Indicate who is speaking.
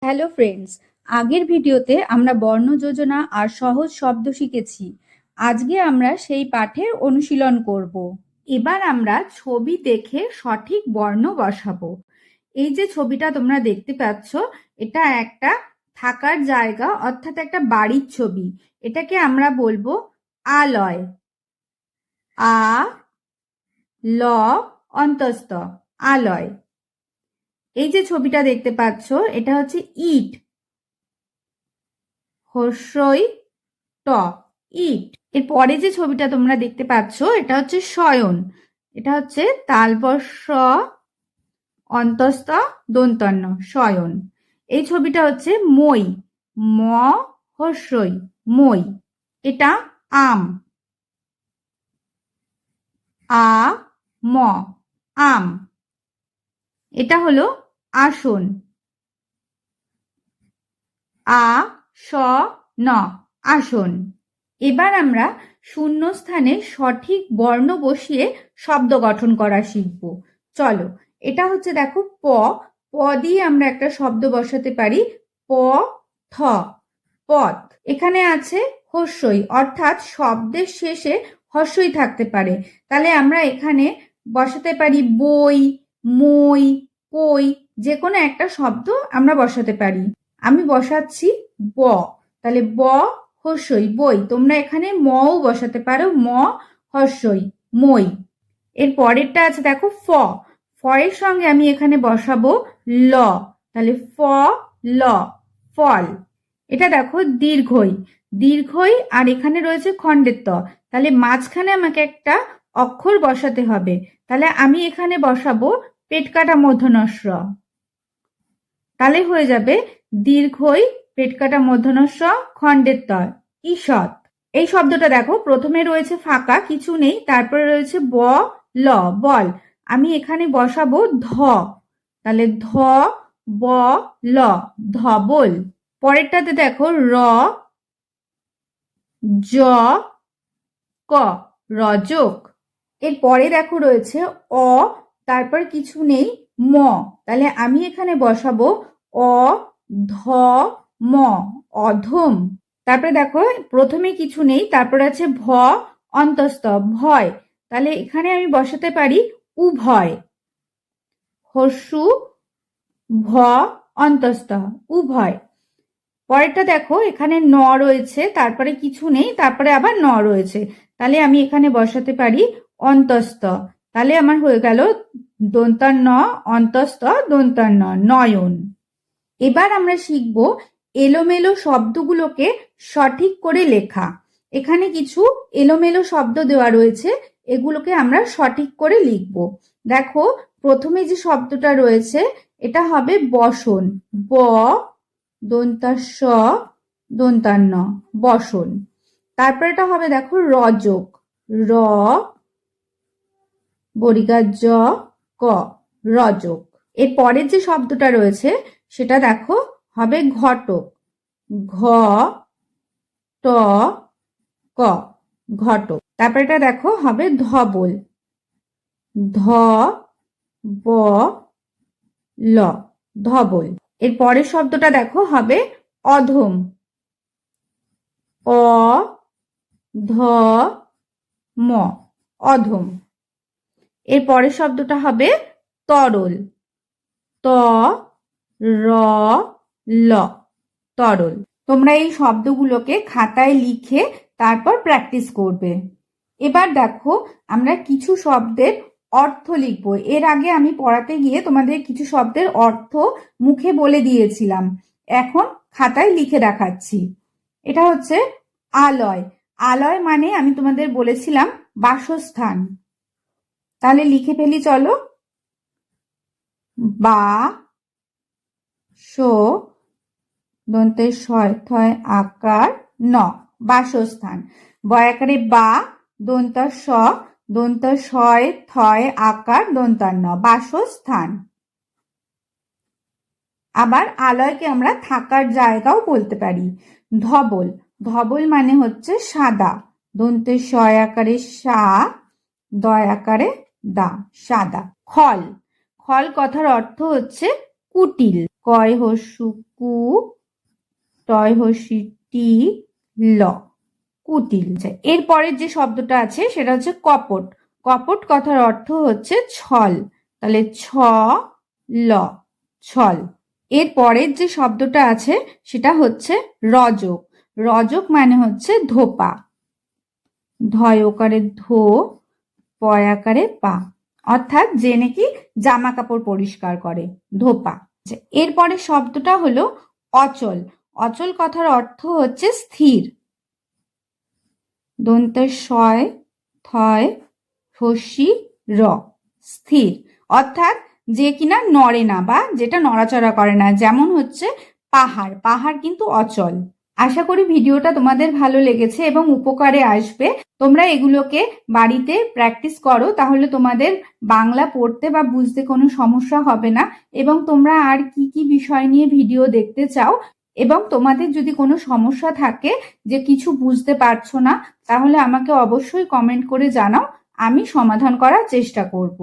Speaker 1: Hello friends, আগের ভিডিওতে আমরা বর্ণ যোজনা আর সহজ শব্দ শিখেছি। আজকে আমরা সেই পাঠের অনুশীলন করব। এবার আমরা ছবি দেখে সঠিক বর্ণ বসাবো। এই যে ছবিটা তোমরা দেখতে পাচ্ছ, এটা একটা থাকার জায়গা অর্থাৎ একটা বাড়ির ছবি। এটাকে আমরা বলবো আলয়। আ ল অন্তস্থ আলয়। এই যে ছবিটা দেখতে পাচ্ছ, এটা হচ্ছে ইট। হর্ষই ট ইট। এর পরে যে ছবিটা তোমরা দেখতে পাচ্ছ, এটা হচ্ছে শয়ন। এটা হচ্ছে তালবস্য অন্তস্থ দন্তন্য শয়ন। এই ছবিটা হচ্ছে মই। ম হর্ষই মই। এটা আম। আ ম আম। এটা হলো আসন। আ স ন আসন। এবার আমরা শূন্যস্থানে সঠিক বর্ণ বসিয়ে শব্দ গঠন করা শিখব। চলো, এটা হচ্ছে দেখো প। প দিয়ে আমরা একটা শব্দ বসাতে পারি। প থ পথ। এখানে আছে হর্ষই, অর্থাৎ শব্দের শেষে হর্ষই থাকতে পারে। তাহলে আমরা এখানে বসাতে পারি বই, মই, পই, যে কোনো একটা শব্দ আমরা বসাতে পারি। আমি বসাচ্ছি ব। তাহলে ব হর্ষই বই। তোমরা এখানে মও বসাতে পারো, ম হর্ষই মই। এর পরেরটা আছে দেখো ফ। ফ এর সঙ্গে আমি এখানে বসাবো ল। তাহলে ফ ল ফল। এটা দেখো দীর্ঘই। দীর্ঘই আর এখানে রয়েছে খণ্ডের ত। তাহলে মাঝখানে আমাকে একটা অক্ষর বসাতে হবে। তাহলে আমি এখানে বসাবো পেট কাটা মূর্ধন্য ষ। তাহলে হয়ে যাবে দীর্ঘই পেট কাটা মূর্ধন্য ষ খণ্ডের ত ঈষৎ। এই শব্দটা দেখো, প্রথমে রয়েছে ফাঁকা, কিছু নেই, তারপরে রয়েছে ব ল বল। আমি এখানে বসাবো ধ। তাহলে ধ ব ল ধবল। পরেরটাতে দেখো র জ ক রজক। এর পরে দেখো রয়েছে অ, তারপর কিছু নেই ম। তাহলে আমি এখানে বসাবো অ ধ ম অধম। তারপরে দেখো প্রথমে কিছু নেই, তারপর আছে ভ অন্তস্থ ভয়। তাহলে এখানে আমি বসাতে পারি উভয়। হর্ষু ভ অন্তস্থ উভয়। পরেরটা দেখো, এখানে ন রয়েছে, তারপরে কিছু নেই, তারপরে আবার ন রয়েছে। তাহলে আমি এখানে বসাতে পারি অন্তস্থ। তাহলে আমার হয়ে গেল দন্তান্ন অন্তস্থ দন্তান্ন নয়ন। এবার আমরা শিখব এলোমেলো শব্দগুলোকে সঠিক করে লেখা। এখানে কিছু এলোমেলো শব্দ দেওয়া রয়েছে, এগুলোকে আমরা সঠিক করে লিখব। দেখো, প্রথমে যে শব্দটা রয়েছে এটা হবে বসন। ব দন্তাস্ব দন্তান্ন বসন। তারপর এটা হবে দেখো রজক। র বরিগার জ ক রজক। এর পরের যে শব্দটা রয়েছে সেটা দেখো হবে ঘটক। ঘ ট ক ঘটক। তারপর এটা দেখো হবে ধবল। ধ ব ল ধবল। এর পরের শব্দটা দেখো হবে অধম। অ ধ ম অধম। এর পরের শব্দটা হবে তরল। ত র ল তরল। তোমরা এই শব্দগুলোকে খাতায় লিখে তারপর প্র্যাকটিস করবে। এবার দেখো, আমরা কিছু শব্দের অর্থ লিখবো। এর আগে আমি পড়াতে গিয়ে তোমাদের কিছু শব্দের অর্থ মুখে বলে দিয়েছিলাম, এখন খাতায় লিখে দেখাচ্ছি। এটা হচ্ছে আলয়। আলয় মানে আমি তোমাদের বলেছিলাম বাসস্থান। তাহলে লিখে ফেলি, চলো। বা সো দন্তের শয় থয় আকার ন বাসস্থান। বয়াকারে বা দন্ত স দন্ত শয় থয় আকার দন্তান্ন বাসস্থান। আবার আলয়কে আমরা থাকার জায়গাও বলতে পারি। ধবল। ধবল মানে হচ্ছে সাদা। দন্তের শয় আকারে সা দয় আকারে দা সাদা। খল। খল কথার অর্থ হচ্ছে কুটিল। কয় হস্যু কু, টয় হস্যি টি, ল, কুটিল। এরপরের যে শব্দটা আছে সেটা হচ্ছে কপট। কপট কথার অর্থ হচ্ছে ছল, তাহলে ছ ল, ছল। এর পরের যে শব্দটা আছে সেটা হচ্ছে রজক। রজক মানে হচ্ছে ধোপা। ধয় ওকারে ধো, পয় আকারে পা, অর্থাৎ যে নাকি জামা কাপড় পরিষ্কার করে, ধোপা। এরপরে শব্দটা হলো অচল। অচল কথার অর্থ হচ্ছে স্থির। দন্তের শয় থয় হস্যি র, স্থির, অর্থাৎ যে কিনা নড়ে না বা যেটা নড়াচড়া করে না, যেমন হচ্ছে পাহাড়। পাহাড় কিন্তু অচল। আশা করি ভিডিওটা তোমাদের ভালো লেগেছে এবং উপকারে আসবে। তোমরা এগুলোকে বাড়িতে প্র্যাকটিস করো, তাহলে তোমাদের বাংলা পড়তে বা বুঝতে কোনো সমস্যা হবে না। এবং তোমরা আর কি কি বিষয় নিয়ে ভিডিও দেখতে চাও, এবং তোমাদের যদি কোনো সমস্যা থাকে যে কিছু বুঝতে পারছো না, তাহলে আমাকে অবশ্যই কমেন্ট করে জানাও, আমি সমাধান করার চেষ্টা করব।